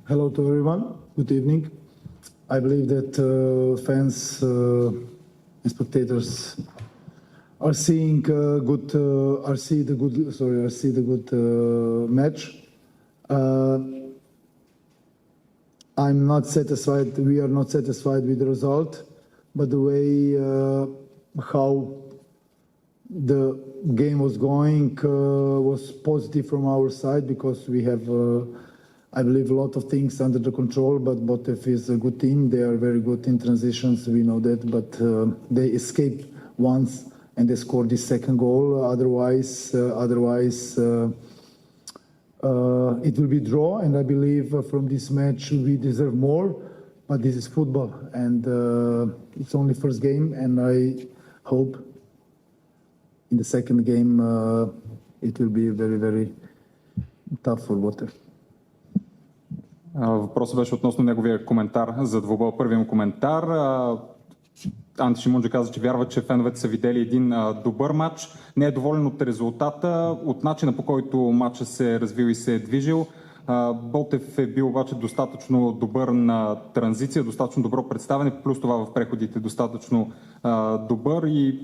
Hello to everyone. Good evening. I believe that fans and spectators are seeing the good match. I'm not satisfied. We are not satisfied with the result, but the way how the game was going was positive from our side because we have, I believe, a lot of things under the control. But Botev is a good team. They are very good in transitions. We know that, but they escaped once and they scored the second goal. Otherwise, it will be draw, and I believe from this match we deserve more. But this is football, and it's only first game, and I hope in the second game it will be very, very tough for Botev. Въпросът беше относно неговия коментар за двубоя. Първият му коментар. Анти Шимунджи каза, че вярва, че феновете са видели един добър матч. Не е доволен от резултата, от начина, по който матчът се е развил и се е движил. Ботев е бил обаче достатъчно добър на транзиция, достатъчно добро представяне, плюс това в преходите достатъчно добър и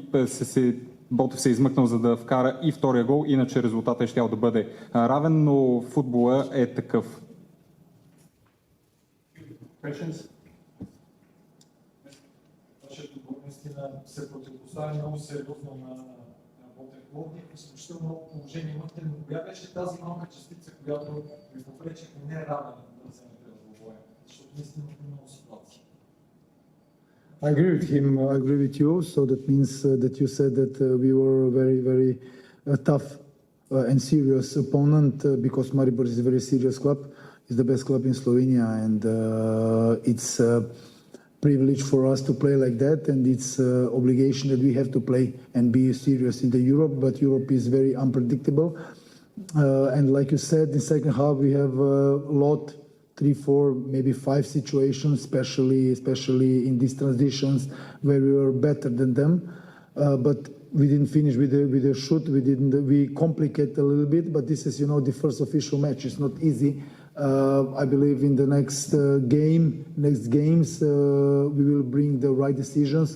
Ботев се е измъкнал, за да вкара и втория гол, иначе резултатът е щял да бъде равен, но футбола е такъв. Наистина се противопоставя много сериозно на Ботев Пловдив. Изключително много положение имахте, но коя беше тази малка частица, която ви попречи не равен да вземете двубоя? Защото наистина имахте много ситуации. I agree with him. I agree with you. So that means that you said that we were a very, very tough and serious opponent because Maribor is a very serious club. It's the best club in Slovenia, and it's privilege for us to play like that, and it's obligation that we have to play and be serious in the Europe, but Europe is very unpredictable. And like you said, in second half we have a lot, 3, 4, maybe 5 situations, especially in these transitions where we were better than them. But we didn't finish with the shoot. We complicate a little bit, but this is, the first official match. It's not easy. I believe in the next games, we will bring the right decisions.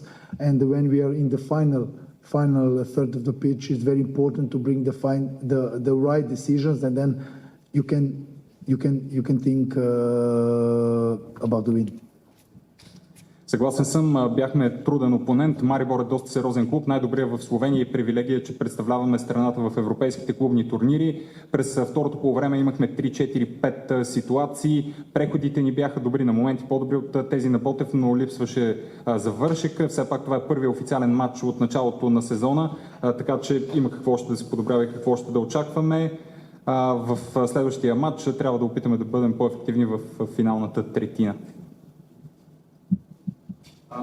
And when we are in the final third of the pitch, it's very important to bring the right decisions, and then you can think about the win. Съгласен съм, бяхме труден опонент. Марибор е доста сериозен клуб, най-добрият в Словения и привилегия, че представляваме страната в европейските клубни турнири. През второто полувреме имахме 3-4-5 ситуации. Преходите ни бяха добри на моменти, по-добри от тези на Ботев, но липсваше завършек. Все пак това е първият официален матч от началото на сезона, така че има какво още да се подобрява и какво още да очакваме. В следващия матч трябва да опитаме да бъдем по-ефективни в финалната третина.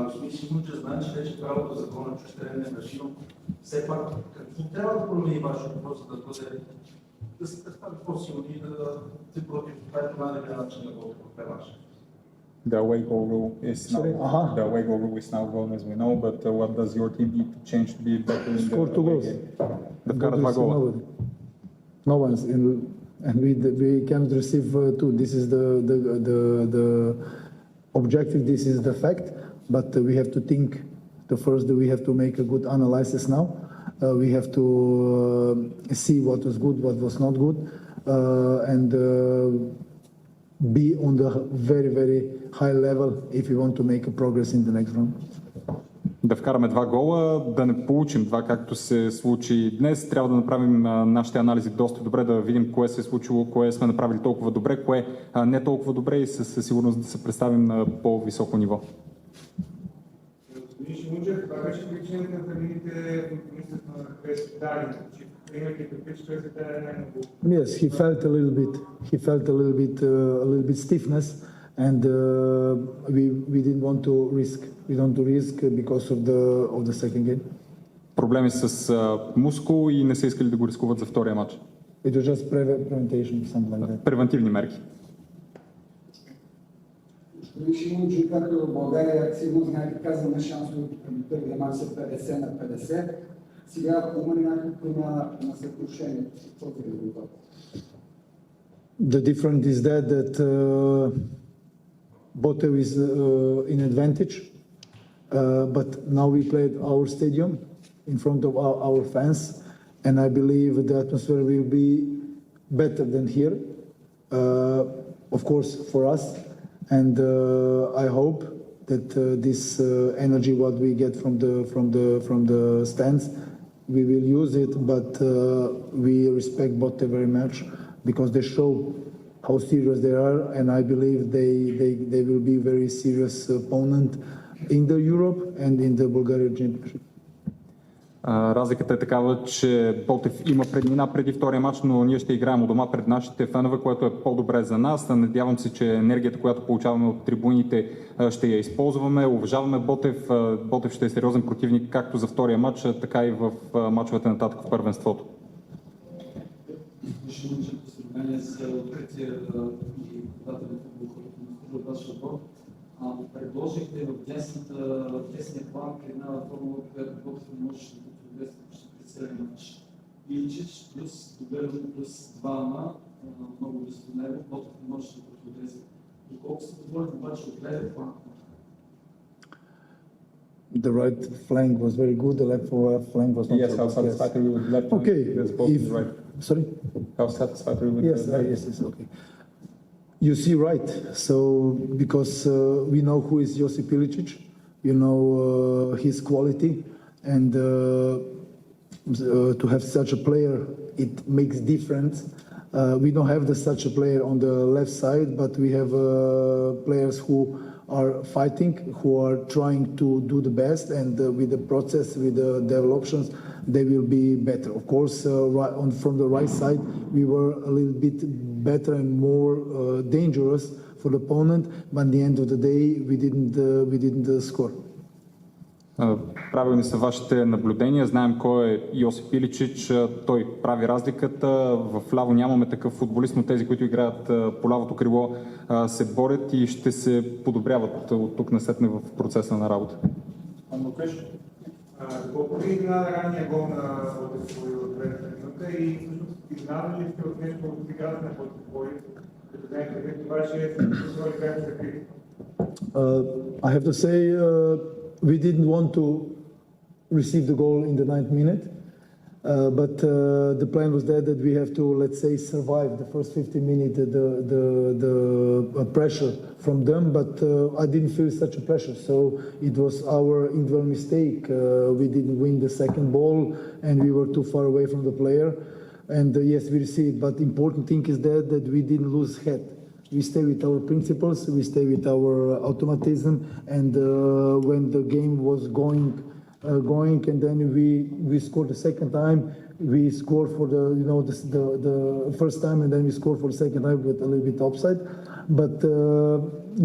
Господин Шимунджи, знае, че вече правото закона чужд терен е решено. Все пак, какво трябва да промени вашия въпрос, за да се представи по-силно и да се противопостави по най-добрия начин на Ботев? The away goal rule is now gone, as we know, but what does your team need to change to be better in the away game? Да вкара два гола. No one, and we can't receive two. This is the objective. This is the fact. But we have to think. We have to make a good analysis now. We have to see what was good, what was not good, and be on the very, very high level if we want to make a progress in the next round. Да вкараме два гола, да не получим два, както се случи днес. Трябва да направим нашите анализи доста добре, да видим кое се е случило, кое сме направили толкова добре, кое не толкова добре и със сигурност да се представим на по-високо ниво. Господин Шимунджи, това беше причината да видите футболистът на Дали, че имайки предвид, че той се даде най-много. Yes, he felt a little bit stiffness, and we didn't want to risk. We don't want to risk because of the second game. Проблеми с мускул и не са искали да го рискуват за втория матч. It was just prevention, something like that. Превентивни мерки. Господин Шимунджи, както в България сигурно знаете, казваме шансовете преди първия мач са 50 на 50. Сега има ли някакво на съкрушението с този резултат? The difference is that Botev is in advantage, but now we played our stadium in front of our fans, and I believe the atmosphere will be better than here, of course for us, and I hope that this energy what we get from the stands, we will use it, but we respect Botev very much because they show how serious they are, and I believe they will be very serious opponent in the Europe and in the Bulgarian Championship. Разликата е такава, че Ботев има преднина преди втория матч, но ние ще играем у дома пред нашите фенове, което е по-добре за нас. Надявам се, че енергията, която получаваме от трибуните, ще я използваме. Уважаваме Ботев. Ботев ще е сериозен противник както за втория матч, така и в матчовете нататък в първенството. Ще научим поздравление за открития и подателен футбол, който на вашия отбор. Предложихте в десния план една формула, която Ботев не можеше да подвести почти през целия матч. Иличич плюс Доверно плюс двама, много близко до него, Ботев не можеше да подвези. Доколко сте доволни обаче от левия фланг? The right flank was very good. The left flank was not. Yes, how satisfactory with left flank? Okay. As opposed to the right. Sorry. How satisfactory with Yes, the right? yes, okay. You see right. So because we know who is Josip Ilicic, you know his quality, and to have such a player, it makes difference. We don't have such a player on the left side, but we have players who are fighting, who are trying to do the best, and with the process, with the developments, they will be better. Of course, from the right side, we were a little bit better and more dangerous for the opponent, but at the end of the day, we didn't score. Правилни са вашите наблюдения. Знаем кой е Йосип Иличич. Той прави разликата. В ляво нямаме такъв футболист, но тези, които играят по лявото крило, се борят и ще се подобряват от тук насетне в процеса на работа. Колко ви изненада ранния гол на Ботев от третата минута и всъщност изненадали ли сте от нещо от играта на Ботев, като знаете какви вашия свои крайни закрити? I have to say we didn't want to receive the goal in the 9th minute, but the plan was that we have to, let's say, survive the first 15 minutes, the pressure from them, but I didn't feel such a pressure, so it was our individual mistake. We didn't win the second ball and we were too far away from the player, and yes, we received, but the important thing is that we didn't lose head. We stay with our principles, we stay with our automatism, and when the game was going, and then we scored the second time. We scored for the first time, and then we scored for the second time with a little bit offside. But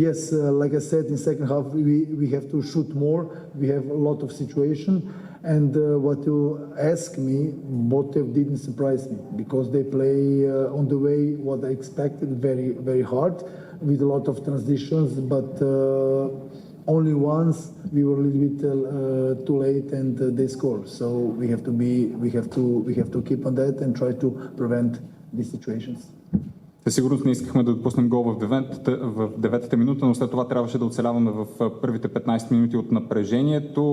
yes, like I said, in second half we have to shoot more. We have a lot of situation, and what you ask me, Botev didn't surprise me because they play on the way what I expected, very very hard, with a lot of transitions, but. Only once we were a little bit too late and they scored. So we have to keep on that and try to prevent these situations. Със сигурност не искахме да допуснем гол в деветата минута, но след това трябваше да оцеляваме в първите 15 минути от напрежението.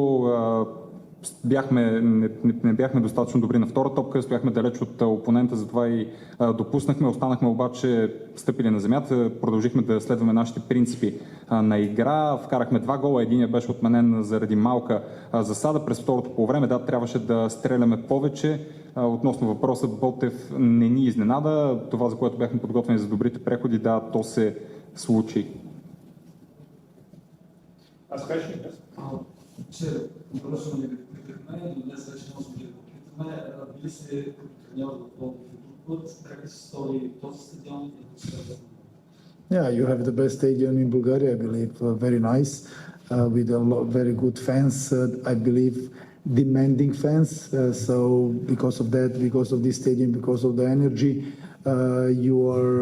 Не бяхме достатъчно добри на втора топка, стояхме далеч от опонента, затова и допуснахме. Останахме обаче стъпили на земята, продължихме да следваме нашите принципи на игра. Вкарахме 2 гола, единият беше отменен заради малка засада през второто полувреме. Да, трябваше да стреляме повече. Относно въпросът, Ботев не ни изненада. Това, за което бяхме подготвени за добрите преходи, да, то се случи. Че въпросно ли питахме, но днес вече можем да го питаме. Били се треньор в Пловдив и друг път, как се стори този стадион и атмосферата? Yeah, you have the best stadium in Bulgaria, I believe, very nice, with very good fans, I believe, demanding fans. So because of that, because of this stadium, because of the energy, you are,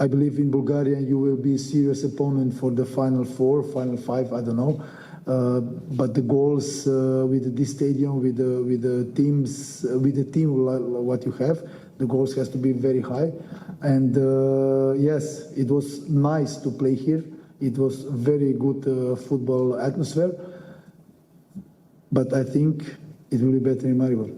I believe in Bulgaria, you will be a serious opponent for the Final Four, Final Five, I don't know. But the goals with this stadium, with the team what you have, The goals has to be very high. And yes, it was nice to play here. It was very good football atmosphere. But I think it will be better in Maribor.